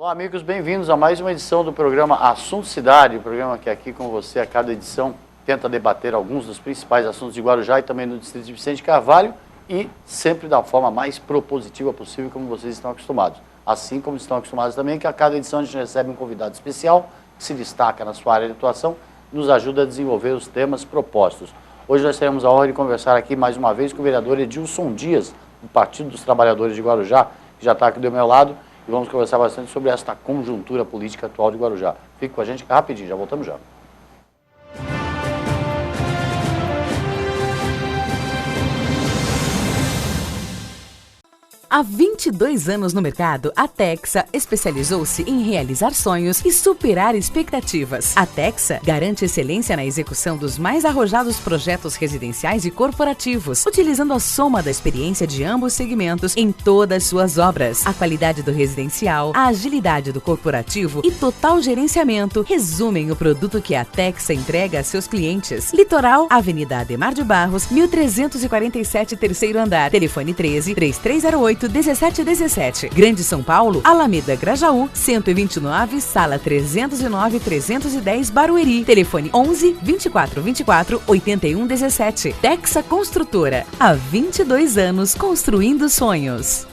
Olá, amigos, bem-vindos a mais uma edição do programa Assunto Cidade, o programa que aqui com você, a cada edição, tenta debater alguns dos principais assuntos de Guarujá e também do Distrito de Vicente Carvalho e sempre da forma mais propositiva possível, como vocês estão acostumados. Assim como estão acostumados também que a cada edição a gente recebe um convidado especial que se destaca na sua área de atuação, nos ajuda a desenvolver os temas propostos. Hoje nós teremos a honra de conversar aqui mais uma vez com o vereador Edilson Dias, do Partido dos Trabalhadores de Guarujá, que já está aqui do meu lado, e vamos conversar bastante sobre esta conjuntura política atual de Guarujá. Fique com a gente rapidinho, já voltamos já. Há 22 anos no mercado, a Texa especializou-se em realizar sonhos e superar expectativas. A Texa garante excelência na execução dos mais arrojados projetos residenciais e corporativos, utilizando a soma da experiência de ambos segmentos em todas suas obras. A qualidade do residencial, a agilidade do corporativo e total gerenciamento resumem o produto que a Texa entrega a seus clientes. Litoral, Avenida Ademar de Barros, 1347, terceiro andar. Telefone 13-3308-1717. Grande São Paulo, Alameda Grajaú, 129, sala 309-310, Barueri. Telefone 11-2424-8117. Texa Construtora. Há 22 anos construindo sonhos.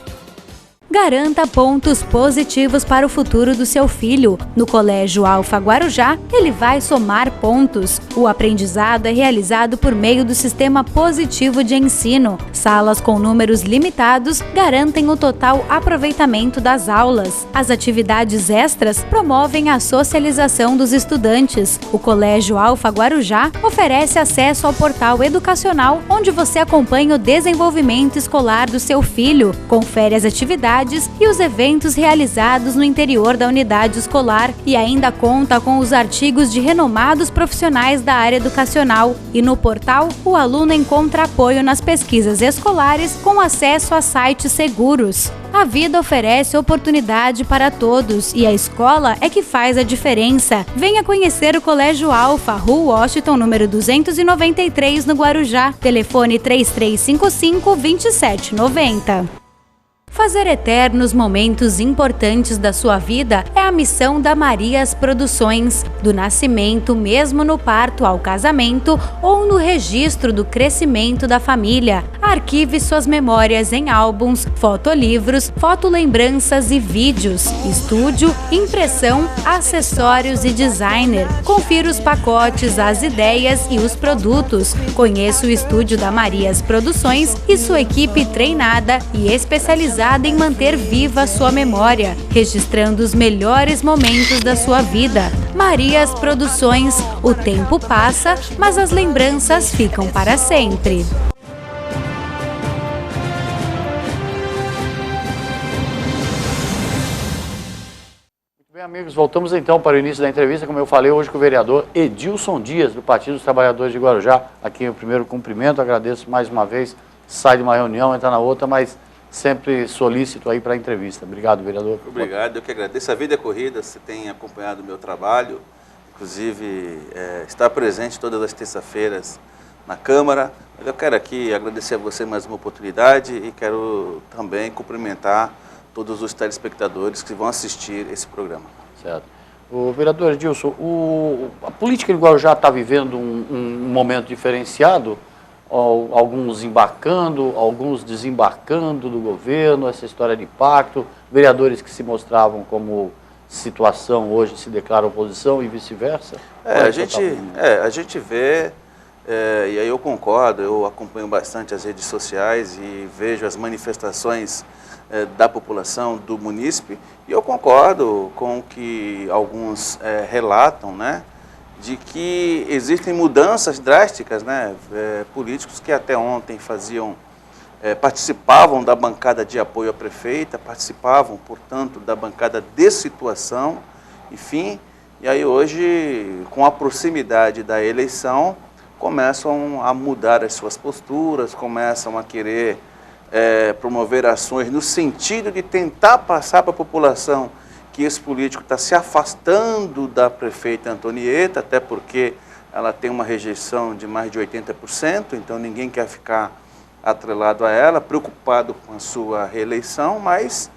Garanta pontos positivos para o futuro do seu filho. No Colégio Alfa Guarujá, ele vai somar pontos. O aprendizado é realizado por meio do sistema positivo de ensino. Salas com números limitados garantem o total aproveitamento das aulas. As atividades extras promovem a socialização dos estudantes. O Colégio Alfa Guarujá oferece acesso ao portal educacional, onde você acompanha o desenvolvimento escolar do seu filho, confere as atividades e os eventos realizados no interior da unidade escolar e ainda conta com os artigos de renomados profissionais da área educacional. E no portal, o aluno encontra apoio nas pesquisas escolares com acesso a sites seguros. A vida oferece oportunidade para todos e a escola é que faz a diferença. Venha conhecer o Colégio Alfa, Rua Washington, número 293, no Guarujá. Telefone 3355-2790. Fazer eternos momentos importantes da sua vida é a missão da Marias Produções. Do nascimento, mesmo no parto ao casamento ou no registro do crescimento da família. Arquive suas memórias em álbuns, fotolivros, fotolembranças e vídeos. Estúdio, impressão, acessórios e designer. Confira os pacotes, as ideias e os produtos. Conheça o estúdio da Marias Produções e sua equipe treinada e especializada em manter viva a sua memória, registrando os melhores momentos da sua vida. Marias Produções, o tempo passa, mas as lembranças ficam para sempre. Muito bem, amigos, voltamos então para o início da entrevista, como eu falei hoje com o vereador Edilson Dias, do Partido dos Trabalhadores de Guarujá. Aqui o primeiro cumprimento, agradeço mais uma vez, sai de uma reunião, entra na outra, mas sempre solícito aí para a entrevista. Obrigado, vereador. Obrigado, eu que agradeço. A vida é corrida, você tem acompanhado o meu trabalho, inclusive está presente todas as terças-feiras na Câmara. Eu quero aqui agradecer a você mais uma oportunidade e quero também cumprimentar todos os telespectadores que vão assistir esse programa. Certo. O vereador Edilson, a política de Guarujá está vivendo um momento diferenciado, alguns embarcando, alguns desembarcando do governo, essa história de pacto, vereadores que se mostravam como situação hoje se declaram oposição e vice-versa? A gente vê, e aí eu concordo, eu acompanho bastante as redes sociais e vejo as manifestações da população, do munícipe, e eu concordo com o que alguns relatam, né? De que existem mudanças drásticas, né? Políticos que até ontem participavam da bancada de apoio à prefeita, participavam, portanto, da bancada de situação, enfim, e aí hoje, com a proximidade da eleição, começam a mudar as suas posturas, começam a querer promover ações no sentido de tentar passar para a população que esse político está se afastando da prefeita Antonieta, até porque ela tem uma rejeição de mais de 80%, então ninguém quer ficar atrelado a ela, preocupado com a sua reeleição, mas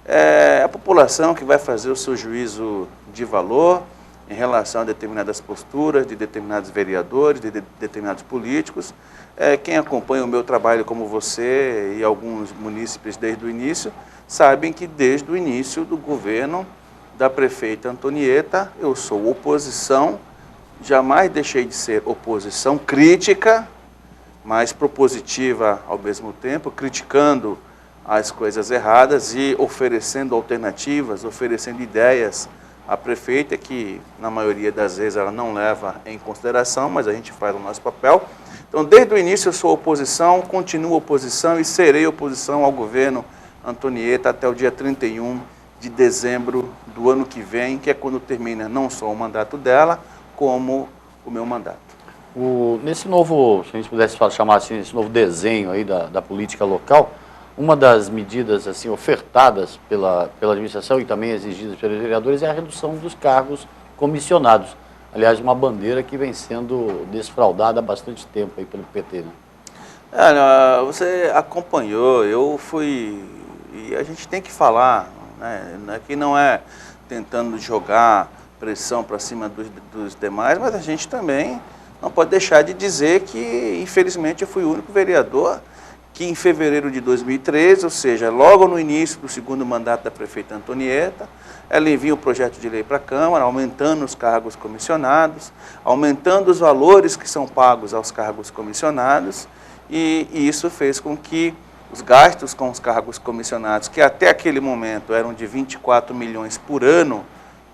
É a população que vai fazer o seu juízo de valor em relação a determinadas posturas de determinados vereadores, de determinados políticos. Quem acompanha o meu trabalho como você e alguns munícipes desde o início, sabem que desde o início do governo da prefeita Antonieta, eu sou oposição, jamais deixei de ser oposição crítica, mas propositiva ao mesmo tempo, criticando as coisas erradas e oferecendo alternativas, oferecendo ideias à prefeita, que na maioria das vezes ela não leva em consideração, mas a gente faz o nosso papel. Então, desde o início eu sou oposição, continuo oposição e serei oposição ao governo Antonieta até o dia 31 de dezembro do ano que vem, que é quando termina não só o mandato dela, como o meu mandato. Nesse novo, se a gente pudesse chamar assim, esse novo desenho aí da política local, uma das medidas assim ofertadas pela administração e também exigidas pelos vereadores é a redução dos cargos comissionados. Aliás, uma bandeira que vem sendo desfraudada há bastante tempo aí pelo PT, né? Você acompanhou, eu fui, e a gente tem que falar, né? Aqui não é tentando jogar pressão para cima dos demais, mas a gente também não pode deixar de dizer que, infelizmente, eu fui o único vereador que em fevereiro de 2013, ou seja, logo no início do segundo mandato da prefeita Antonieta, ela envia um projeto de lei para a Câmara, aumentando os cargos comissionados, aumentando os valores que são pagos aos cargos comissionados, e isso fez com que os gastos com os cargos comissionados, que até aquele momento eram de 24 milhões por ano,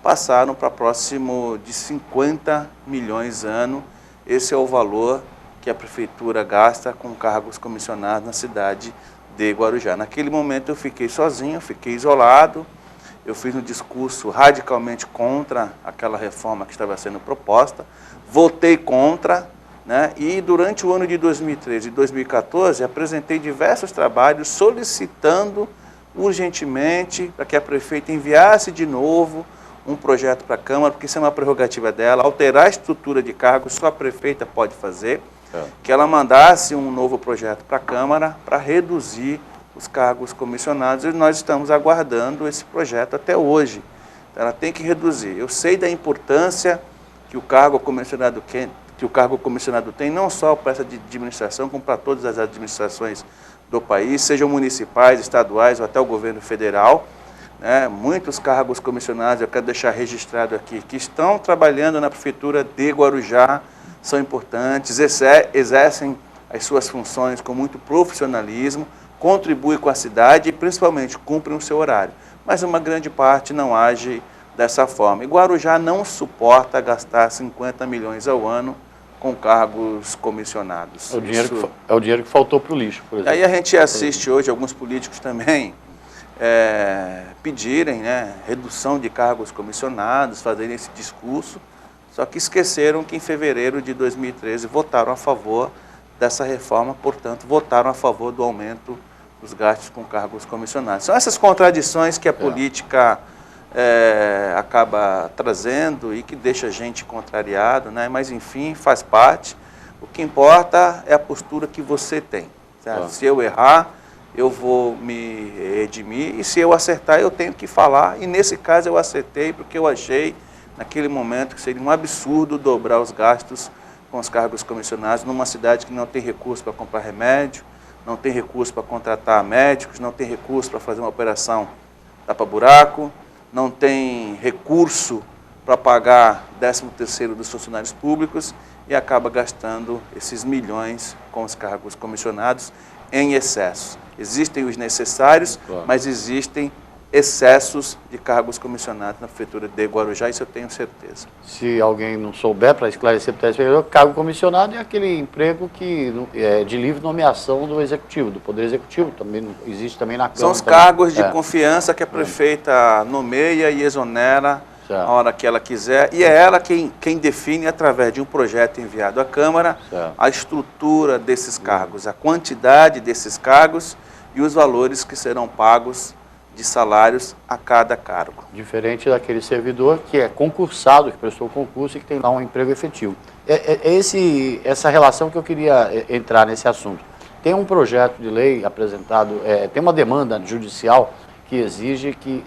passaram para próximo de 50 milhões ano. Esse é o valor que a prefeitura gasta com cargos comissionados na cidade de Guarujá. Naquele momento eu fiquei sozinho, fiquei isolado, eu fiz um discurso radicalmente contra aquela reforma que estava sendo proposta, votei contra, né? E durante o ano de 2013 e 2014 apresentei diversos trabalhos solicitando urgentemente para que a prefeita enviasse de novo um projeto para a Câmara, porque isso é uma prerrogativa dela, alterar a estrutura de cargos só a prefeita pode fazer, que ela mandasse um novo projeto para a Câmara para reduzir os cargos comissionados, e nós estamos aguardando esse projeto até hoje. Então, ela tem que reduzir. Eu sei da importância que o cargo comissionado tem, não só para essa administração, como para todas as administrações do país, sejam municipais, estaduais ou até o governo federal. Muitos cargos comissionados, eu quero deixar registrado aqui, que estão trabalhando na prefeitura de Guarujá, são importantes, exercem as suas funções com muito profissionalismo, contribuem com a cidade e principalmente cumprem o seu horário. Mas uma grande parte não age dessa forma. E Guarujá não suporta gastar 50 milhões ao ano com cargos comissionados. É o dinheiro que faltou para o lixo, por exemplo. Aí a gente assiste hoje alguns políticos também pedirem, né, redução de cargos comissionados, fazerem esse discurso, só que esqueceram que em fevereiro de 2013 votaram a favor dessa reforma, portanto, votaram a favor do aumento dos gastos com cargos comissionados. São essas contradições que a política acaba trazendo e que deixa a gente contrariado, né? Mas, enfim, faz parte. O que importa é a postura que você tem. Se eu errar, eu vou me redimir, e se eu acertar, eu tenho que falar. E nesse caso eu acertei porque eu achei, naquele momento, que seria um absurdo dobrar os gastos com os cargos comissionados numa cidade que não tem recurso para comprar remédio, não tem recurso para contratar médicos, não tem recurso para fazer uma operação tapa-buraco, não tem recurso para pagar 13º dos funcionários públicos e acaba gastando esses milhões com os cargos comissionados em excesso. Existem os necessários, mas existem excessos de cargos comissionados na prefeitura de Guarujá, isso eu tenho certeza. Se alguém não souber, para esclarecer para o telespectador, cargo comissionado é aquele emprego que é de livre nomeação do executivo, do poder executivo, também existe também na Câmara. São os cargos de confiança que a prefeita nomeia e exonera a hora que ela quiser, e é ela quem define, através de um projeto enviado à Câmara, a estrutura desses cargos, a quantidade desses cargos e os valores que serão pagos de salários a cada cargo. Diferente daquele servidor que é concursado, que prestou concurso e que tem lá um emprego efetivo. Essa relação que eu queria entrar nesse assunto. Tem um projeto de lei apresentado, tem uma demanda judicial que exige que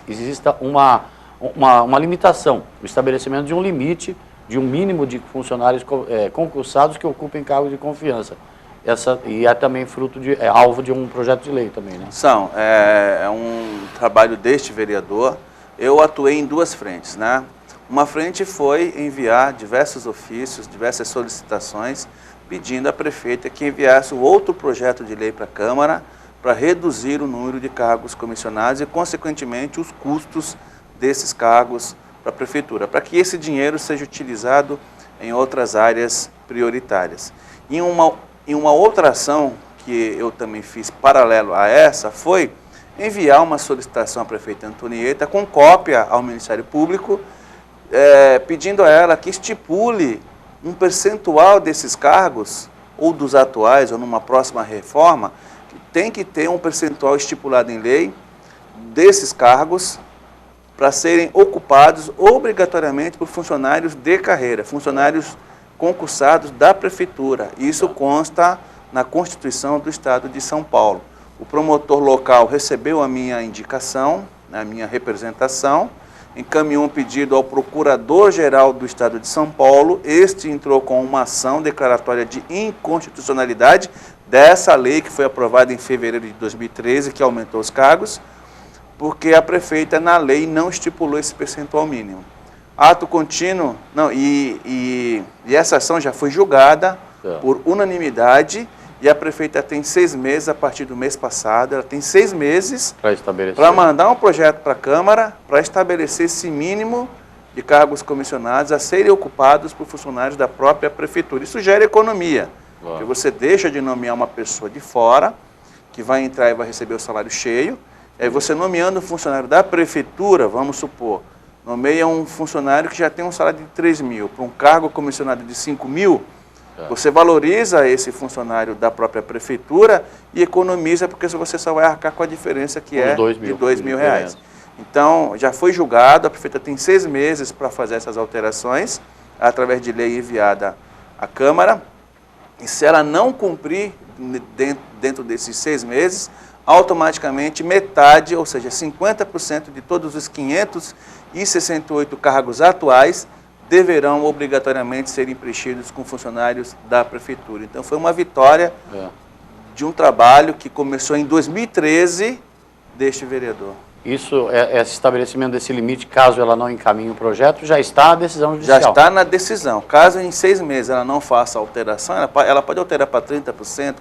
exista uma limitação, o estabelecimento de um limite, de um mínimo de funcionários concursados que ocupem cargos de confiança. E é também alvo de um projeto de lei também, né? É um trabalho deste vereador. Eu atuei em duas frentes, né? Uma frente foi enviar diversos ofícios, diversas solicitações, pedindo à prefeita que enviasse outro projeto de lei para a Câmara para reduzir o número de cargos comissionados e, consequentemente, os custos desses cargos para a prefeitura, para que esse dinheiro seja utilizado em outras áreas prioritárias. Em uma outra ação que eu também fiz paralelo a essa foi enviar uma solicitação à prefeita Antonieta com cópia ao Ministério Público, pedindo a ela que estipule um percentual desses cargos, ou dos atuais, ou numa próxima reforma, que tem que ter um percentual estipulado em lei desses cargos para serem ocupados obrigatoriamente por funcionários de carreira, funcionários concursados da prefeitura. Isso consta na Constituição do Estado de São Paulo. O promotor local recebeu a minha indicação, a minha representação, encaminhou um pedido ao Procurador-Geral do Estado de São Paulo. Este entrou com uma ação declaratória de inconstitucionalidade dessa lei que foi aprovada em fevereiro de 2013, que aumentou os cargos, porque a prefeita, na lei, não estipulou esse percentual mínimo. Ato contínuo, e essa ação já foi julgada por unanimidade, e a prefeita tem 6 meses, a partir do mês passado, ela tem 6 meses para mandar um projeto para a Câmara para estabelecer esse mínimo de cargos comissionados a serem ocupados por funcionários da própria prefeitura. Isso gera economia, porque você deixa de nomear uma pessoa de fora, que vai entrar e vai receber o salário cheio, aí você nomeando um funcionário da prefeitura, vamos supor, nomeia um funcionário que já tem um salário de 3 mil, para um cargo comissionado de 5 mil, você valoriza esse funcionário da própria prefeitura e economiza, porque você só vai arcar com a diferença que é de 2 mil reais. Então, já foi julgado, a prefeita tem 6 meses para fazer essas alterações, através de lei enviada à Câmara, e se ela não cumprir dentro desses 6 meses, automaticamente metade, ou seja, 50% de todos os 568 cargos atuais deverão obrigatoriamente serem preenchidos com funcionários da prefeitura. Então foi uma vitória de um trabalho que começou em 2013 deste vereador. Isso, esse estabelecimento desse limite, caso ela não encaminhe o projeto, já está na decisão judicial? Já está na decisão. Caso em 6 meses ela não faça alteração, ela pode alterar para 30%,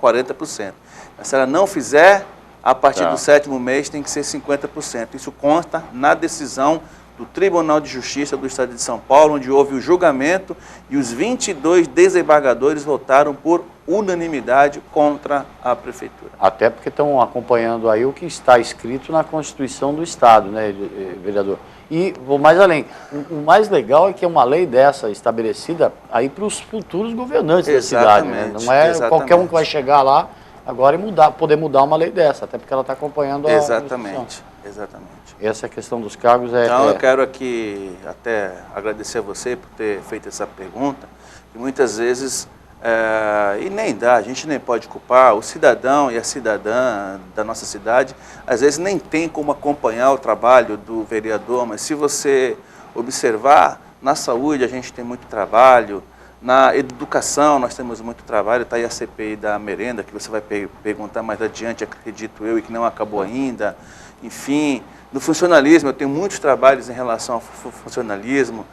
40%. Mas se ela não fizer, a partir do 7º mês tem que ser 50%. Isso consta na decisão do Tribunal de Justiça do Estado de São Paulo, onde houve o julgamento e os 22 desembargadores votaram por unanimidade contra a prefeitura. Até porque estão acompanhando aí o que está escrito na Constituição do Estado, né, vereador? E vou mais além, o mais legal é que é uma lei dessa estabelecida aí para os futuros governantes da cidade, né? Não é qualquer um que vai chegar lá agora e poder mudar uma lei dessa, até porque ela está acompanhando a Constituição. Exatamente. Essa questão dos cargos Então, eu quero aqui até agradecer a você por ter feito essa pergunta, que muitas vezes, e a gente nem pode culpar, o cidadão e a cidadã da nossa cidade, às vezes nem tem como acompanhar o trabalho do vereador, mas se você observar, na saúde a gente tem muito trabalho, na educação nós temos muito trabalho, está aí a CPI da merenda, que você vai perguntar mais adiante, acredito eu, e que não acabou ainda. Enfim, no funcionalismo, eu tenho muitos trabalhos em relação ao funcionalismo,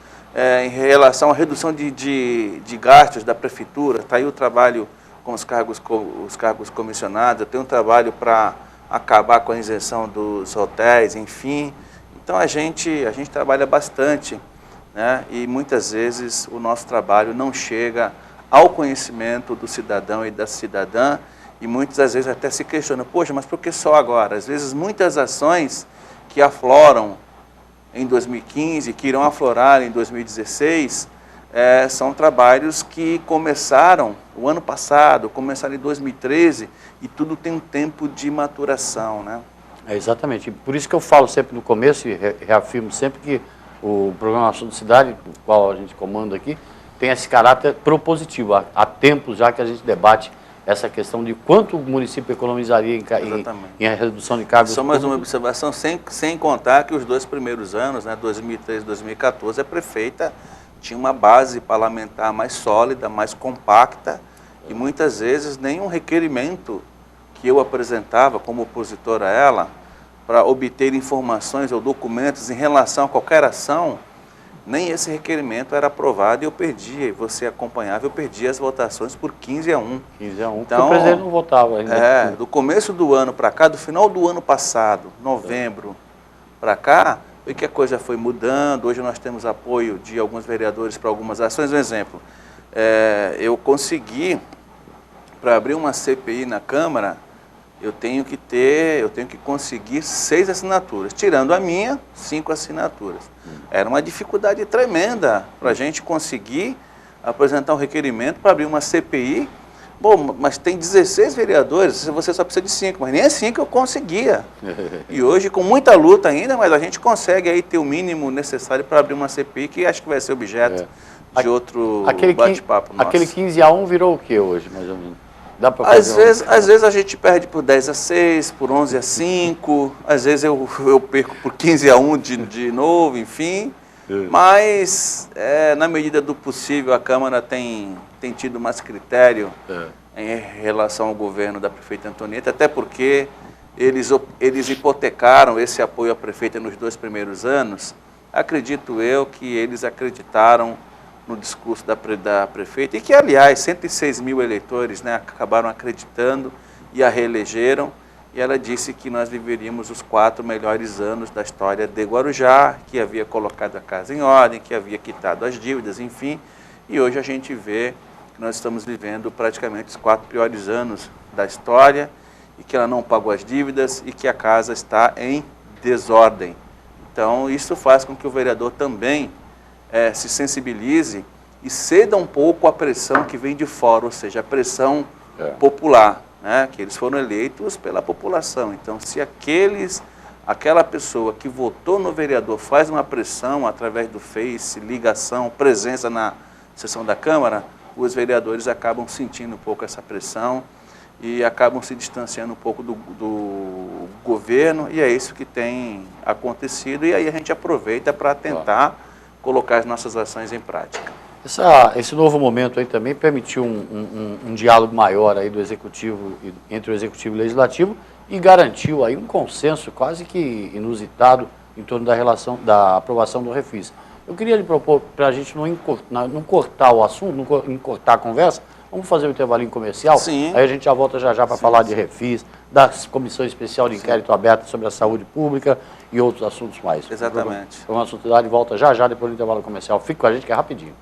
em relação à redução de gastos da prefeitura, está aí o trabalho com os cargos comissionados, eu tenho um trabalho para acabar com a isenção dos hotéis, enfim. Então a gente trabalha bastante, né? E muitas vezes o nosso trabalho não chega ao conhecimento do cidadão e da cidadã, e muitas vezes até se questiona, poxa, mas por que só agora? Às vezes muitas ações que afloram em 2015, que irão aflorar em 2016, são trabalhos que começaram o ano passado, começaram em 2013, e tudo tem um tempo de maturação, né? Exatamente. Por isso que eu falo sempre no começo, e reafirmo sempre que o programa Assunto Cidade, o qual a gente comanda aqui, tem esse caráter propositivo. Há tempos já que a gente debate essa questão de quanto o município economizaria em redução de cargos. Só mais uma observação, sem contar que os 2 primeiros anos, né, 2013 e 2014, a prefeita tinha uma base parlamentar mais sólida, mais compacta, e muitas vezes nenhum requerimento que eu apresentava como opositor a ela, para obter informações ou documentos em relação a qualquer ação, nem esse requerimento era aprovado e eu perdia, e você acompanhava, eu perdia as votações por 15-1. 15-1, então, o presidente não votava ainda. Do começo do ano para cá, do final do ano passado, novembro para cá, foi que a coisa foi mudando. Hoje nós temos apoio de alguns vereadores para algumas ações. Um exemplo, eu consegui, para abrir uma CPI na Câmara, eu tenho que conseguir 6 assinaturas, tirando a minha, 5 assinaturas. Era uma dificuldade tremenda para a gente conseguir apresentar um requerimento para abrir uma CPI. Bom, mas tem 16 vereadores, você só precisa de 5, mas nem assim que eu conseguia. E hoje, com muita luta ainda, mas a gente consegue aí ter o mínimo necessário para abrir uma CPI, que acho que vai ser objeto de outro bate-papo nosso. Aquele 15-1 virou o que hoje, mais ou menos? Às vezes a gente perde por 10-6, por 11-5, às vezes eu perco por 15-1 de novo, enfim. Mas, na medida do possível, a Câmara tem tido mais critério em relação ao governo da prefeita Antonieta, até porque eles hipotecaram esse apoio à prefeita nos 2 primeiros anos. Acredito eu que eles acreditaram no discurso da prefeita, e que, aliás, 106 mil eleitores, né, acabaram acreditando e a reelegeram, e ela disse que nós viveríamos os 4 melhores anos da história de Guarujá, que havia colocado a casa em ordem, que havia quitado as dívidas, enfim, e hoje a gente vê que nós estamos vivendo praticamente os 4 piores anos da história, e que ela não pagou as dívidas, e que a casa está em desordem. Então, isso faz com que o vereador também se sensibilize e ceda um pouco à pressão que vem de fora, ou seja, a pressão popular, né, que eles foram eleitos pela população. Então, se aquela pessoa que votou no vereador faz uma pressão através do Face, ligação, presença na sessão da Câmara, os vereadores acabam sentindo um pouco essa pressão e acabam se distanciando um pouco do governo, e é isso que tem acontecido, e aí a gente aproveita para tentar colocar as nossas ações em prática. Esse novo momento aí também permitiu um diálogo maior aí do Executivo, entre o Executivo e o Legislativo, e garantiu aí um consenso quase que inusitado em torno da aprovação do Refis. Eu queria lhe propor, para a gente não cortar o assunto, não encurtar a conversa, vamos fazer um intervalinho comercial? Sim. Aí a gente já volta já para falar de Refis, da Comissão Especial de Inquérito Aberta sobre a Saúde Pública e outros assuntos mais. Exatamente. O nosso Cidade volta já depois do intervalo comercial. Fique com a gente que é rapidinho.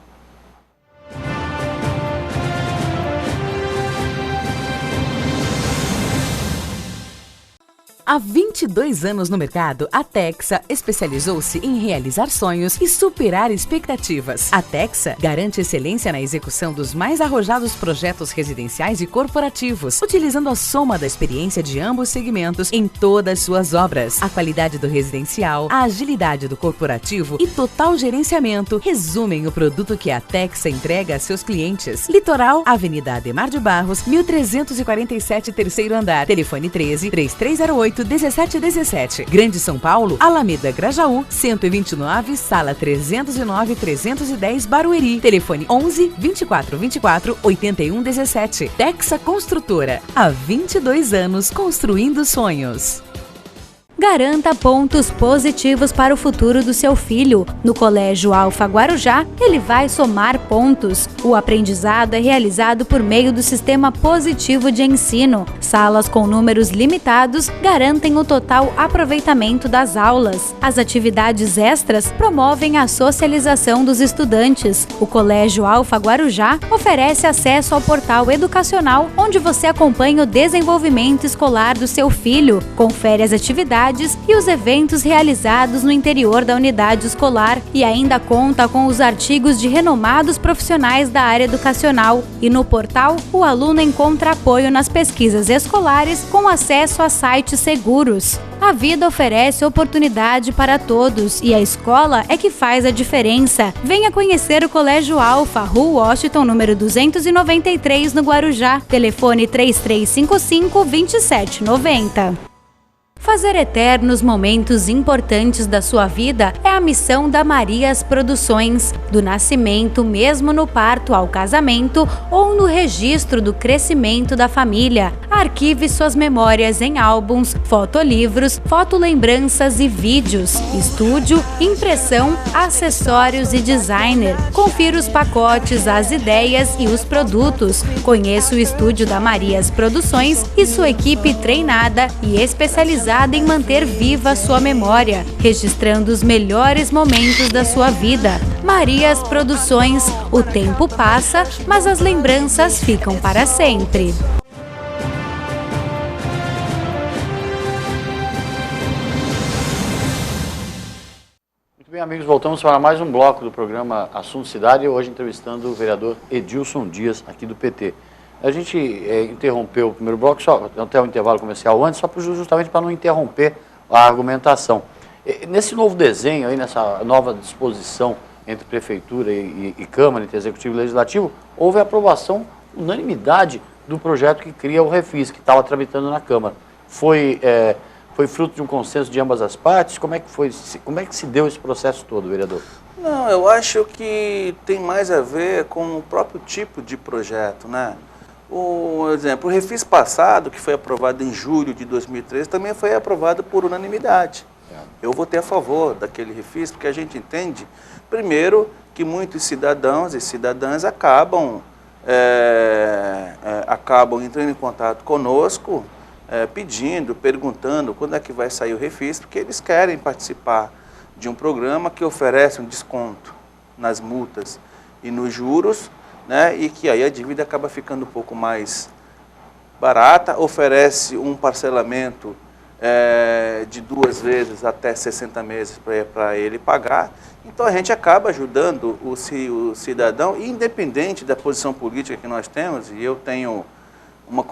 Há 22 anos no mercado, a Texa especializou-se em realizar sonhos e superar expectativas. A Texa garante excelência na execução dos mais arrojados projetos residenciais e corporativos, utilizando a soma da experiência de ambos segmentos em todas suas obras. A qualidade do residencial, a agilidade do corporativo e total gerenciamento resumem o produto que a Texa entrega a seus clientes. Litoral, Avenida Ademar de Barros, 1347, terceiro andar. Telefone 13-3308-1717. Grande São Paulo, Alameda Grajaú, 129, sala 309-310, Barueri. Telefone 11-2424-8117. Texa Construtora. Há 22 anos construindo sonhos. Garanta pontos positivos para o futuro do seu filho. No Colégio Alfa Guarujá, ele vai somar pontos. O aprendizado é realizado por meio do sistema positivo de ensino. Salas com números limitados garantem o total aproveitamento das aulas. As atividades extras promovem a socialização dos estudantes. O Colégio Alfa Guarujá oferece acesso ao portal educacional, onde você acompanha o desenvolvimento escolar do seu filho, confere as atividades atividades e os eventos realizados no interior da unidade escolar e ainda conta com os artigos de renomados profissionais da área educacional. E no portal, o aluno encontra apoio nas pesquisas escolares com acesso a sites seguros. A vida oferece oportunidade para todos e a escola é que faz a diferença. Venha conhecer o Colégio Alfa, Rua Washington, número 293, no Guarujá. Telefone 3355-2790. Fazer eternos momentos importantes da sua vida é a missão da Marias Produções. Do nascimento, mesmo no parto ao casamento ou no registro do crescimento da família. Arquive suas memórias em álbuns, fotolivros, fotolembranças e vídeos. Estúdio, impressão, acessórios e designer. Confira os pacotes, as ideias e os produtos. Conheça o estúdio da Marias Produções e sua equipe treinada e especializada em manter viva sua memória, registrando os melhores momentos da sua vida. Marias Produções, o tempo passa, mas as lembranças ficam para sempre. Muito bem, amigos, voltamos para mais um bloco do programa Assunto Cidade, hoje entrevistando o vereador Edilson Dias, aqui do PT. A gente interrompeu o primeiro bloco, só até o intervalo comercial antes, só justamente para não interromper a argumentação. Nesse novo desenho, aí, nessa nova disposição entre Prefeitura e Câmara, entre Executivo e Legislativo, houve aprovação, unanimidade do projeto que cria o Refis, que estava tramitando na Câmara. Foi fruto de um consenso de ambas as partes? Como é que se deu esse processo todo, vereador? Não, eu acho que tem mais a ver com o próprio tipo de projeto, né? Por exemplo, o Refis passado, que foi aprovado em julho de 2013, também foi aprovado por unanimidade. Eu votei a favor daquele Refis, porque a gente entende, primeiro, que muitos cidadãos e cidadãs acabam entrando em contato conosco, pedindo, perguntando quando é que vai sair o Refis, porque eles querem participar de um programa que oferece um desconto nas multas e nos juros, né, e que aí a dívida acaba ficando um pouco mais barata, oferece um parcelamento de 2 vezes até 60 meses para ele pagar. Então a gente acaba ajudando o cidadão, independente da posição política que nós temos, e eu tenho uma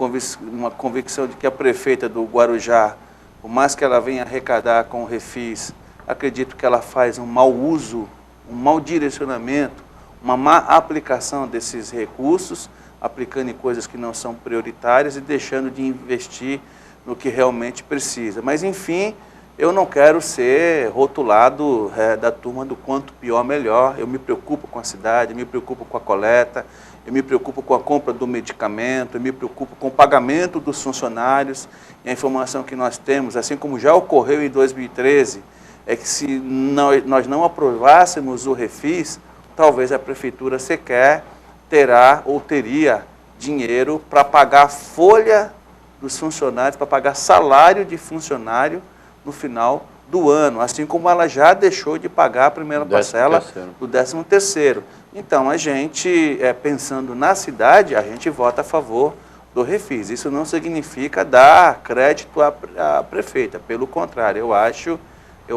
convicção de que a prefeita do Guarujá, por mais que ela venha arrecadar com o Refis, acredito que ela faz um mau uso, um mau direcionamento, uma má aplicação desses recursos, aplicando em coisas que não são prioritárias e deixando de investir no que realmente precisa. Mas, enfim, eu não quero ser rotulado da turma do quanto pior, melhor. Eu me preocupo com a cidade, eu me preocupo com a coleta, eu me preocupo com a compra do medicamento, eu me preocupo com o pagamento dos funcionários. E a informação que nós temos, assim como já ocorreu em 2013, é que se nós não aprovássemos o Refis, talvez a prefeitura sequer terá ou teria dinheiro para pagar a folha dos funcionários, para pagar salário de funcionário no final do ano, assim como ela já deixou de pagar a primeira parcela do 13º. Então, a gente, pensando na cidade, a gente vota a favor do Refis. Isso não significa dar crédito à prefeita, pelo contrário, eu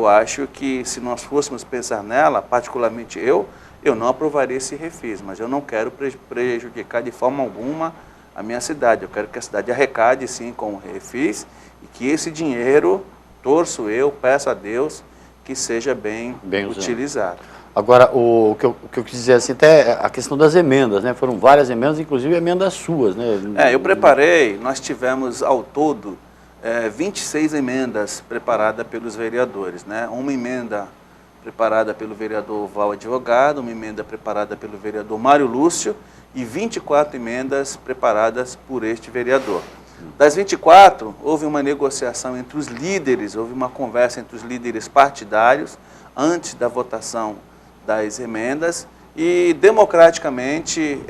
acho que se nós fôssemos pensar nela, particularmente eu não aprovaria esse Refis, mas eu não quero prejudicar de forma alguma a minha cidade. Eu quero que a cidade arrecade sim com o Refis e que esse dinheiro, peço a Deus, que seja bem utilizado. Agora, o que eu quis dizer assim, até a questão das emendas, né? Foram várias emendas, inclusive emendas suas, né? Eu preparei, nós tivemos ao todo 26 emendas preparadas pelos vereadores, né? Uma emenda preparada pelo vereador Val Advogado, uma emenda preparada pelo vereador Mário Lúcio e 24 emendas preparadas por este vereador. Das 24, houve uma negociação entre os líderes, houve uma conversa entre os líderes partidários antes da votação das emendas e democraticamente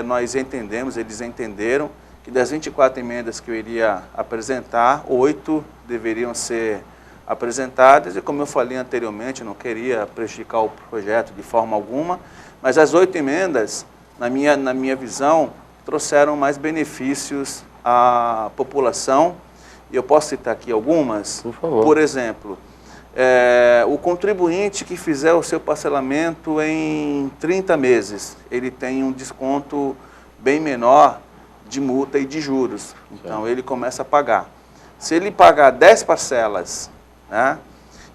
nós entendemos, eles entenderam que das 24 emendas que eu iria apresentar, 8 deveriam ser apresentadas e, como eu falei anteriormente, eu não queria prejudicar o projeto de forma alguma, mas as 8 emendas, na minha visão, trouxeram mais benefícios à população Eu posso citar aqui algumas? Por favor. Por exemplo, o contribuinte que fizer o seu parcelamento em 30 meses, ele tem um desconto bem menor de multa e de juros. Então, ele começa a pagar. Se ele pagar 10 parcelas, né,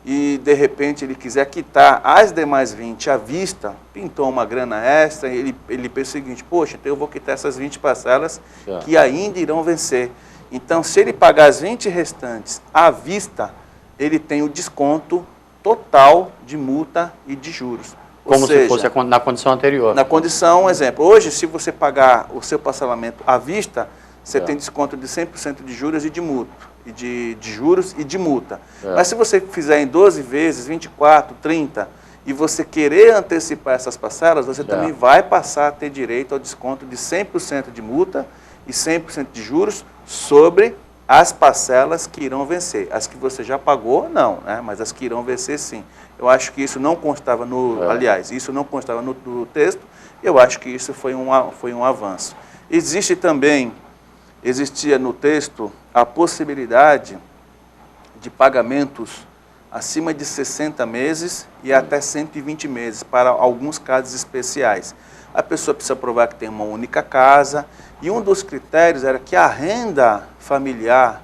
e de repente ele quiser quitar as demais 20 à vista, pintou uma grana extra, ele pensa o seguinte: poxa, então eu vou quitar essas 20 parcelas que ainda irão vencer. Então, se ele pagar as 20 restantes à vista, ele tem o desconto total de multa e de juros. Como se fosse na condição anterior. Na condição, exemplo, hoje, se você pagar o seu parcelamento à vista, você tem desconto de 100% de juros e de multa. De juros e de multa. Mas se você fizer em 12 vezes, 24, 30, e você querer antecipar essas parcelas, você também vai passar a ter direito ao desconto de 100% de multa e 100% de juros sobre as parcelas que irão vencer. As que você já pagou, não, né? Mas as que irão vencer, sim. Eu acho que isso não constava aliás, isso não constava no texto, eu acho que isso foi um avanço. Existia no texto a possibilidade de pagamentos acima de 60 meses e até 120 meses, para alguns casos especiais. A pessoa precisa provar que tem uma única casa, e um dos critérios era que a renda familiar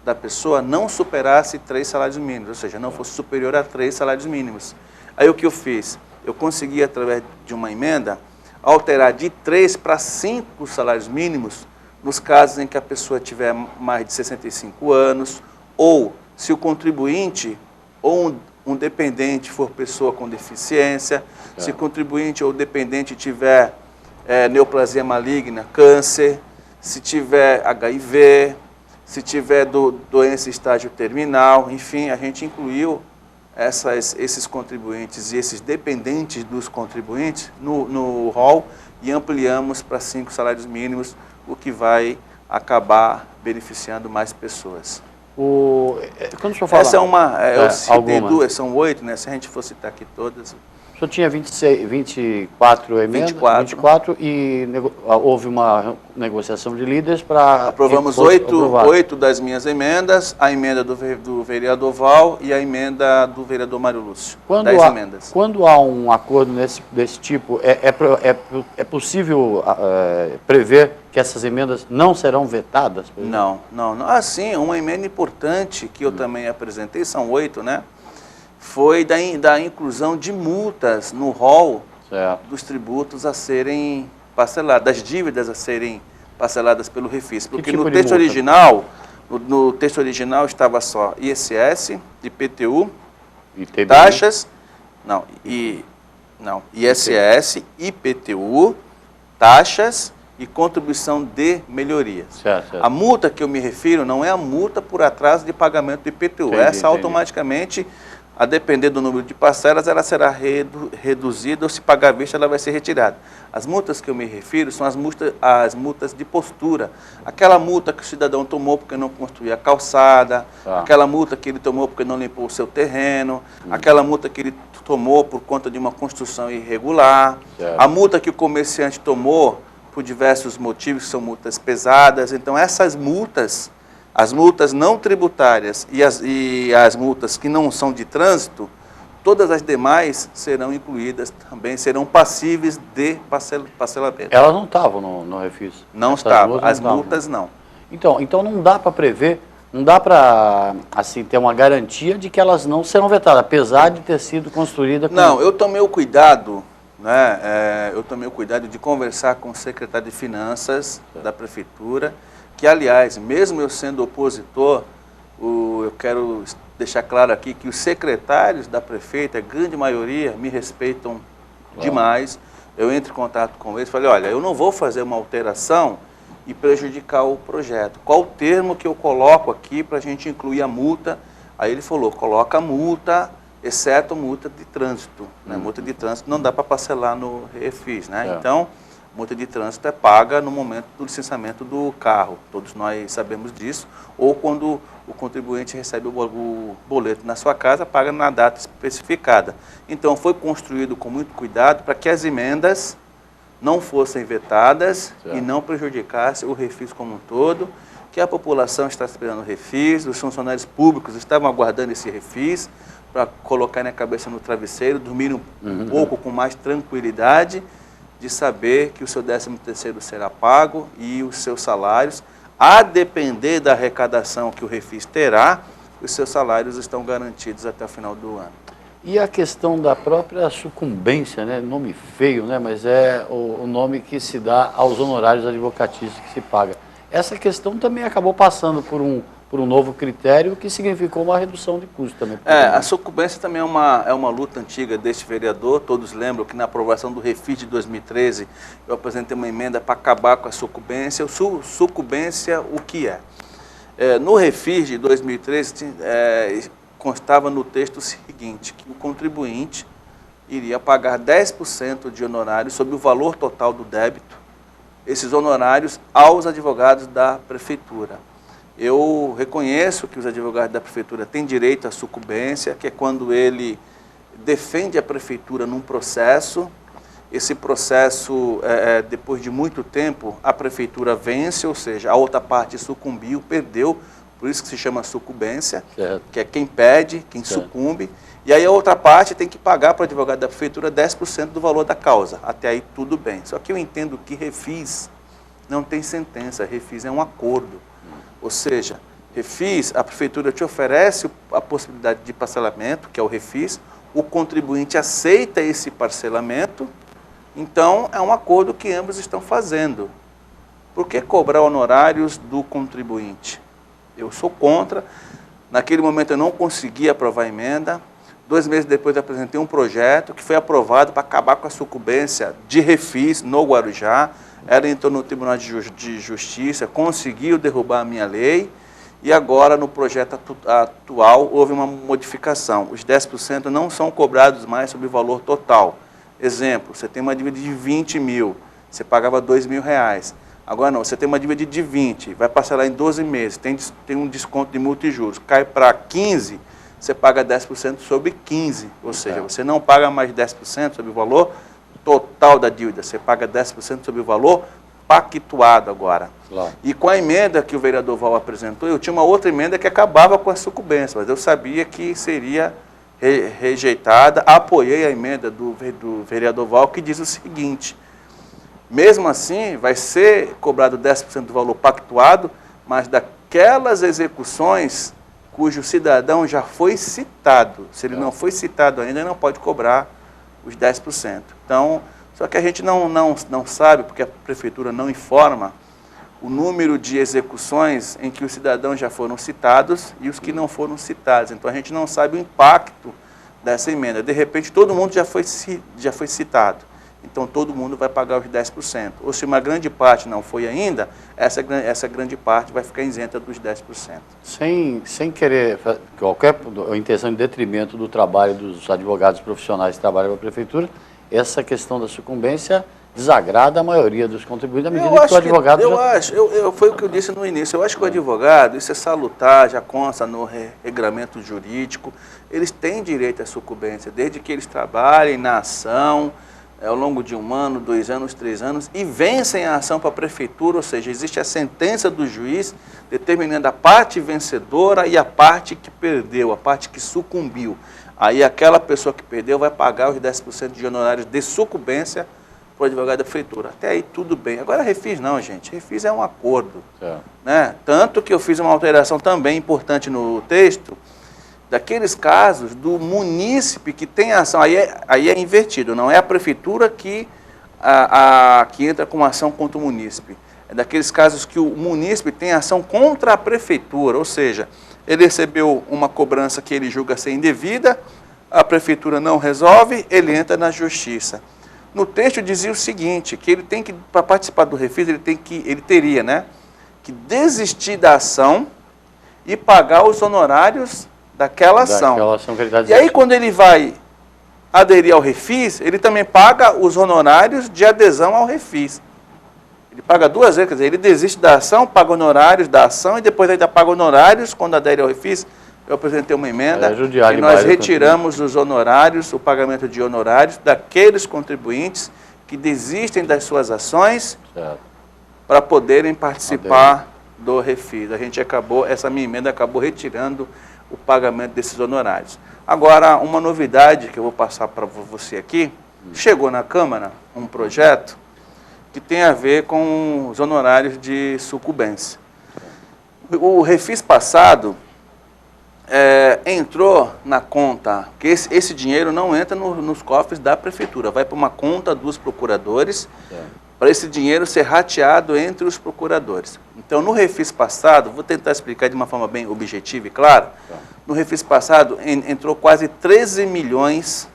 da pessoa não superasse 3 salários mínimos, ou seja, não fosse superior a 3 salários mínimos. Aí o que eu fiz? Eu consegui, através de uma emenda, alterar de 3 para 5 salários mínimos, nos casos em que a pessoa tiver mais de 65 anos, ou se o contribuinte ou um dependente for pessoa com deficiência, se o contribuinte ou dependente tiver neoplasia maligna, câncer, se tiver HIV, se tiver doença em estágio terminal, enfim, a gente incluiu esses contribuintes e esses dependentes dos contribuintes no rol e ampliamos para 5 salários mínimos, o que vai acabar beneficiando mais pessoas. Quando o senhor fala... Essa eu citei duas, são 8, né? Se a gente for citar aqui todas... O senhor tinha 24 emendas, 24 e houve uma negociação de líderes para... Aprovamos 8 das minhas emendas, a emenda do vereador Val e a emenda do vereador Mário Lúcio. 10 emendas. Quando há um acordo desse tipo, é possível prever que essas emendas não serão vetadas? Não. Sim, uma emenda importante que eu também apresentei, são 8, né? Foi da inclusão de multas no rol dos tributos a serem parcelados, das dívidas a serem parceladas pelo Refis. Porque no texto original, no texto original estava só ISS, IPTU, taxas, ISS, IPTU, taxas e contribuição de melhorias. A multa que eu me refiro não é a multa por atraso de pagamento do IPTU. Essa automaticamente, a depender do número de parcelas, ela será reduzida, ou se pagar à vista, ela vai ser retirada. As multas que eu me refiro são as multas de postura. Aquela multa que o cidadão tomou porque não construiu a calçada, aquela multa que ele tomou porque não limpou o seu terreno, aquela multa que ele tomou por conta de uma construção irregular, a multa que o comerciante tomou por diversos motivos, que são multas pesadas. Então, essas multas... As multas não tributárias e as multas que não são de trânsito, todas as demais serão incluídas também, serão passíveis de parcelamento. Elas não estavam no Refis? Não estavam, as multas não. Então não dá para prever, não dá para assim, ter uma garantia de que elas não serão vetadas, apesar de ter sido construída com... Não, eu tomei o cuidado, né, de conversar com o secretário de Finanças da Prefeitura, que, aliás, mesmo eu sendo opositor, eu quero deixar claro aqui que os secretários da prefeita, a grande maioria, me respeitam demais. Eu entro em contato com eles e falei, olha, eu não vou fazer uma alteração e prejudicar o projeto. Qual o termo que eu coloco aqui para a gente incluir a multa? Aí ele falou, coloca a multa, exceto multa de trânsito. Né? Multa de trânsito não dá para parcelar no Refis, né? Então... multa de trânsito é paga no momento do licenciamento do carro, todos nós sabemos disso, ou quando o contribuinte recebe o boleto na sua casa, paga na data especificada. Então, foi construído com muito cuidado para que as emendas não fossem vetadas e não prejudicassem o Refis como um todo, que a população está esperando o refis, os funcionários públicos estavam aguardando esse refis para colocar a cabeça no travesseiro, dormir um pouco com mais tranquilidade, de saber que o seu 13º será pago e os seus salários, a depender da arrecadação que o refis terá, os seus salários estão garantidos até o final do ano. E a questão da própria sucumbência, né? Nome feio, né? Mas é o nome que se dá aos honorários advocatícios que se paga. Essa questão também acabou passando por um novo critério que significou uma redução de custo também. A sucumbência também é uma luta antiga deste vereador. Todos lembram que na aprovação do refis de 2013 eu apresentei uma emenda para acabar com a sucumbência. Sucumbência, o que é? No refis de 2013 constava no texto o seguinte, que o contribuinte iria pagar 10% de honorários sobre o valor total do débito, esses honorários aos advogados da prefeitura. Eu reconheço que os advogados da prefeitura têm direito à sucumbência, que é quando ele defende a prefeitura num processo, esse processo, depois de muito tempo, a prefeitura vence, ou seja, a outra parte sucumbiu, perdeu, por isso que se chama sucumbência, certo, que é quem pede, quem certo, sucumbe, e aí a outra parte tem que pagar para o advogado da prefeitura 10% do valor da causa. Até aí tudo bem. Só que eu entendo que refis não tem sentença, refis é um acordo. Ou seja, refis, a prefeitura te oferece a possibilidade de parcelamento, que é o refis, o contribuinte aceita esse parcelamento, então é um acordo que ambos estão fazendo. Por que cobrar honorários do contribuinte? Eu sou contra. Naquele momento eu não consegui aprovar a emenda. 2 meses depois eu apresentei um projeto que foi aprovado para acabar com a sucumbência de refis no Guarujá. Ela entrou no Tribunal de Justiça, conseguiu derrubar a minha lei e agora no projeto atual houve uma modificação. Os 10% não são cobrados mais sobre o valor total. Exemplo, você tem uma dívida de 20 mil, você pagava R$2.000. Agora não, você tem uma dívida de 20, vai parcelar em 12 meses, tem um desconto de multa e juros, cai para 15, você paga 10% sobre 15, ou seja, você não paga mais 10% sobre o valor total da dívida, você paga 10% sobre o valor pactuado agora. Claro. E com a emenda que o vereador Val apresentou, eu tinha uma outra emenda que acabava com a sucumbência, mas eu sabia que seria rejeitada, apoiei a emenda do vereador Val, que diz o seguinte: mesmo assim, vai ser cobrado 10% do valor pactuado, mas daquelas execuções cujo cidadão já foi citado. Se ele não foi citado ainda, ele não pode cobrar os 10%. Então, só que a gente não sabe, porque a prefeitura não informa o número de execuções em que os cidadãos já foram citados e os que não foram citados. Então, a gente não sabe o impacto dessa emenda. De repente, todo mundo já foi citado. Então, todo mundo vai pagar os 10%. Ou se uma grande parte não foi ainda, essa grande parte vai ficar isenta dos 10%. Sem querer qualquer intenção de detrimento do trabalho dos advogados profissionais que trabalham na prefeitura, essa questão da sucumbência desagrada a maioria dos contribuintes, à medida que o advogado foi o que eu disse no início, eu acho que o advogado, isso é salutar, já consta no regramento jurídico, eles têm direito à sucumbência, desde que eles trabalhem na ação, ao longo de 1 ano, 2 anos, 3 anos, e vencem a ação para a prefeitura, ou seja, existe a sentença do juiz determinando a parte vencedora e a parte que perdeu, a parte que sucumbiu. Aí aquela pessoa que perdeu vai pagar os 10% de honorários de sucumbência para o advogado da prefeitura. Até aí tudo bem. Agora refis não, gente. Refis é um acordo. Né? Tanto que eu fiz uma alteração também importante no texto, daqueles casos do munícipe que tem ação, aí é invertido, não é a prefeitura que entra com ação contra o munícipe. É daqueles casos que o munícipe tem ação contra a prefeitura, ou seja, ele recebeu uma cobrança que ele julga ser indevida, a prefeitura não resolve, ele entra na justiça. No texto dizia o seguinte, que ele tem que, para participar do refis, ele teria, né, que desistir da ação e pagar os honorários daquela ação. Que ele tá dizendo. E aí, quando ele vai aderir ao refis, ele também paga os honorários de adesão ao refis. Ele paga 2 vezes, quer dizer, ele desiste da ação, paga honorários da ação e depois ainda paga honorários quando adere ao refis. Eu apresentei uma emenda e nós retiramos os honorários, o pagamento de honorários daqueles contribuintes que desistem das suas ações para poderem participar do Refis. Essa minha emenda acabou retirando o pagamento desses honorários. Agora, uma novidade que eu vou passar para você aqui, chegou na Câmara um projeto que tem a ver com os honorários de sucumbência. O Refis passado entrou na conta, que esse dinheiro não entra nos cofres da Prefeitura, vai para uma conta dos procuradores, para esse dinheiro ser rateado entre os procuradores. Então, no Refis passado, vou tentar explicar de uma forma bem objetiva e clara, no Refis passado entrou quase 13 milhões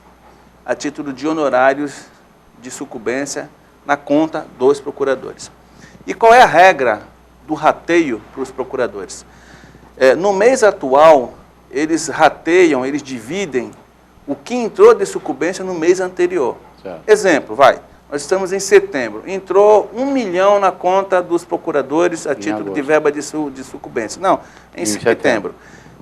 a título de honorários de sucumbência na conta dos procuradores. E qual é a regra do rateio para os procuradores? No mês atual, eles rateiam, eles dividem o que entrou de sucumbência no mês anterior. Certo. Exemplo, nós estamos em setembro, entrou 1 milhão na conta dos procuradores a título de verba de sucumbência. Não, em setembro.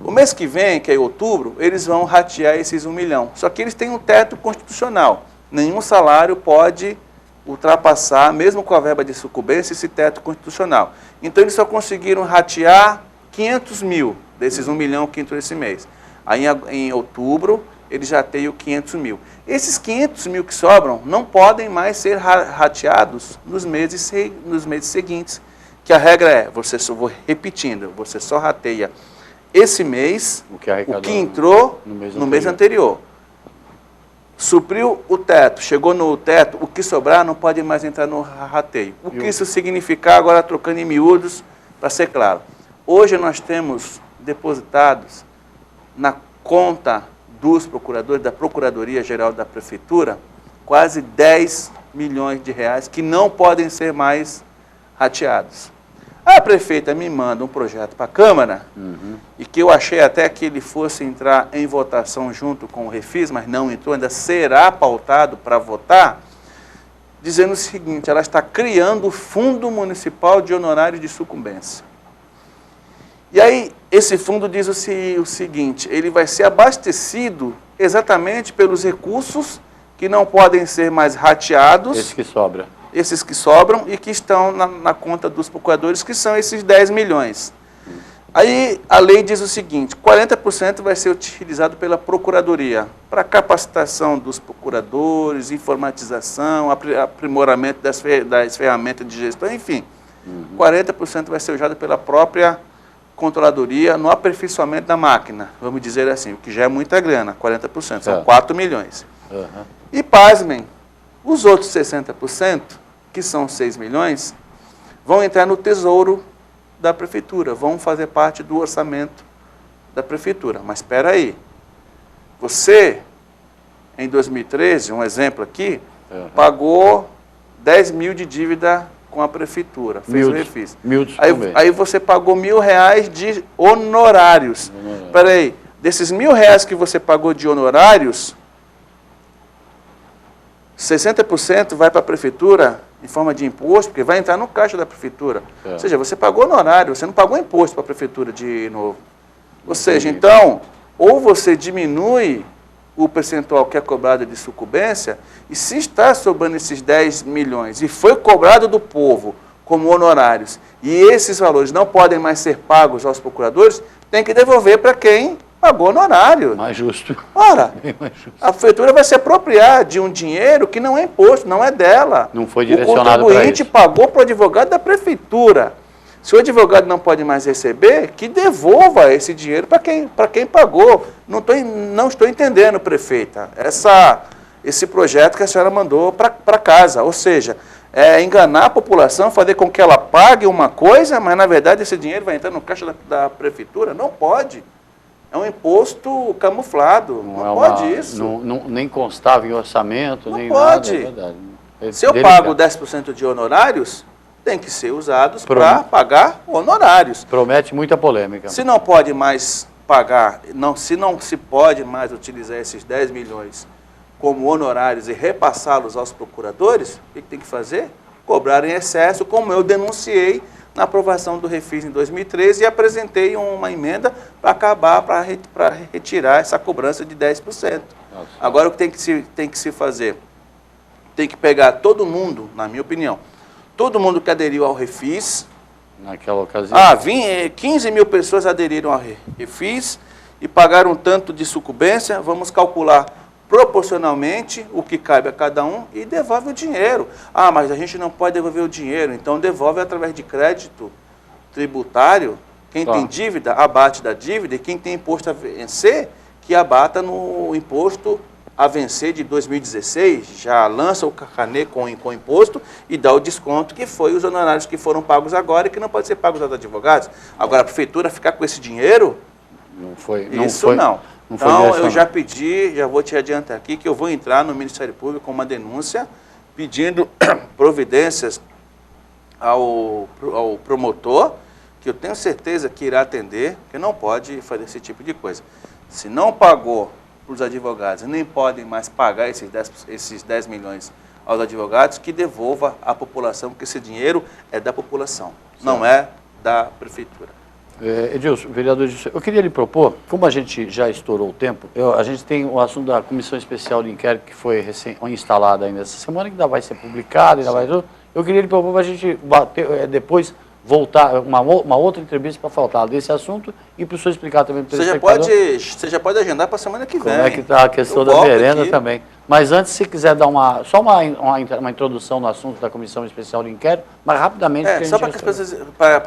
O mês que vem, que é outubro, eles vão ratear esses 1 milhão. Só que eles têm um teto constitucional. Nenhum salário pode ultrapassar, mesmo com a verba de sucumbência, esse teto constitucional. Então, eles só conseguiram ratear 500 mil desses 1 milhão que entrou esse mês. Aí, em outubro, eles rateiam 500 mil. Esses 500 mil que sobram não podem mais ser rateados nos meses seguintes, que a regra é, vou repetindo, você só rateia esse mês o que entrou no mês anterior. Supriu o teto, chegou no teto, o que sobrar não pode mais entrar no rateio. O que isso significa, agora trocando em miúdos, para ser claro. Hoje nós temos depositados na conta dos procuradores, da Procuradoria-Geral da Prefeitura, quase 10 milhões de reais que não podem ser mais rateados. A prefeita me manda um projeto para a Câmara, e que eu achei até que ele fosse entrar em votação junto com o Refis, mas não entrou, ainda será pautado para votar, dizendo o seguinte, ela está criando o Fundo Municipal de Honorários de Sucumbência. E aí, esse fundo diz o seguinte, ele vai ser abastecido exatamente pelos recursos que não podem ser mais rateados. Esses que sobram e que estão na conta dos procuradores, que são esses 10 milhões. Aí a lei diz o seguinte, 40% vai ser utilizado pela Procuradoria, para capacitação dos procuradores, informatização, aprimoramento das ferramentas de gestão, enfim. 40% vai ser usado pela própria Controladoria no aperfeiçoamento da máquina, vamos dizer assim, o que já é muita grana, 40%, são 4 milhões. E pasmem, os outros 60%, que são 6 milhões, vão entrar no tesouro da Prefeitura, vão fazer parte do orçamento da Prefeitura. Mas espera aí, você, em 2013, um exemplo aqui, pagou 10 mil de dívida com a Prefeitura, fez o Refis. Aí você pagou R$1.000 de honorários. Espera aí, desses R$1.000 que você pagou de honorários, 60% vai para a Prefeitura em forma de imposto, porque vai entrar no caixa da Prefeitura. Ou seja, você pagou honorário, você não pagou imposto para a Prefeitura de novo. Ou seja, então, ou você diminui o percentual que é cobrado de sucumbência, e se está sobrando esses 10 milhões e foi cobrado do povo como honorários, e esses valores não podem mais ser pagos aos procuradores, tem que devolver para quem pagou honorário. Mais justo. Ora, a Prefeitura vai se apropriar de um dinheiro que não é imposto, não é dela. Não foi direcionado para isso. O contribuinte pagou para o advogado da Prefeitura. Se o advogado não pode mais receber, que devolva esse dinheiro para quem pagou. Não estou entendendo, prefeita, esse projeto que a senhora mandou para casa. Ou seja, enganar a população, fazer com que ela pague uma coisa, mas na verdade esse dinheiro vai entrar no caixa da Prefeitura? Não pode. É um imposto camuflado. Não pode isso. Nem constava em orçamento, não nem pode. Nada. É verdade. Se eu pago 10% de honorários, tem que ser usados para pagar honorários. Promete muita polêmica. Se não pode mais pagar, se não se pode mais utilizar esses 10 milhões como honorários e repassá-los aos procuradores, o que tem que fazer? Cobrar em excesso, como eu denunciei na aprovação do Refis em 2013 e apresentei uma emenda para acabar, para retirar essa cobrança de 10%. Nossa. Agora, o que tem que se fazer? Tem que pegar todo mundo, na minha opinião, todo mundo que aderiu ao Refis, naquela ocasião? 15 mil pessoas aderiram ao Refis e pagaram um tanto de sucumbência. Vamos calcular proporcionalmente o que cabe a cada um e devolve o dinheiro. Mas a gente não pode devolver o dinheiro, então devolve através de crédito tributário. Quem tem dívida, abate da dívida, e quem tem imposto a vencer, que abata no imposto a vencer de 2016, já lança o carnê com imposto e dá o desconto, que foi os honorários que foram pagos agora e que não pode ser pagos aos advogados. Agora, a prefeitura ficar com esse dinheiro, não. Então, eu já pedi, já vou te adiantar aqui, que eu vou entrar no Ministério Público com uma denúncia pedindo providências ao promotor, que eu tenho certeza que irá atender, que não pode fazer esse tipo de coisa. Se não pagou para os advogados, nem podem mais pagar esses 10 milhões aos advogados, que devolva à população, porque esse dinheiro é da população, não é da prefeitura. Edilson, vereador Edilson, eu queria lhe propor, como a gente já estourou o tempo, a gente tem o assunto da Comissão Especial de Inquérito, que foi instalada ainda essa semana, que ainda vai ser publicada, eu queria lhe propor para a gente bater, depois voltar, uma outra entrevista para falar desse assunto e para o senhor explicar também para o telespectador. Você já pode agendar para a semana que vem. Como é que está a questão da merenda aqui também. Mas antes, se quiser dar só uma introdução no assunto da Comissão Especial de Inquérito, mas rapidamente... Só para que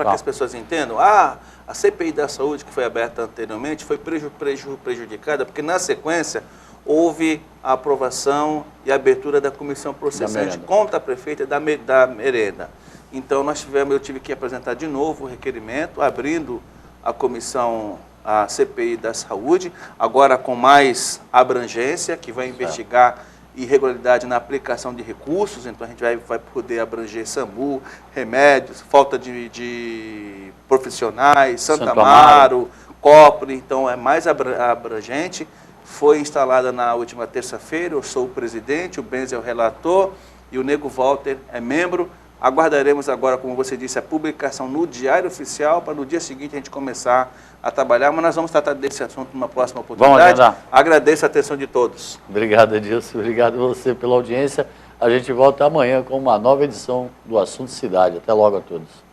as pessoas entendam, a CPI da Saúde, que foi aberta anteriormente, foi prejudicada, porque na sequência houve a aprovação e a abertura da comissão processante contra a prefeita da merenda. Então, eu tive que apresentar de novo o requerimento, abrindo a comissão, a CPI da Saúde, agora com mais abrangência, que vai investigar irregularidade na aplicação de recursos. Então, a gente vai poder abranger SAMU, remédios, falta de profissionais, Santo Amaro, COPRE, então é mais abrangente. Foi instalada na última terça-feira, eu sou o presidente, o Benz é o relator e o Nego Walter é membro. Aguardaremos agora, como você disse, a publicação no Diário Oficial, para no dia seguinte a gente começar a trabalhar, mas nós vamos tratar desse assunto numa próxima oportunidade. Agradeço a atenção de todos. Obrigado, Edilson. Obrigado a você pela audiência. A gente volta amanhã com uma nova edição do Assunto Cidade. Até logo a todos.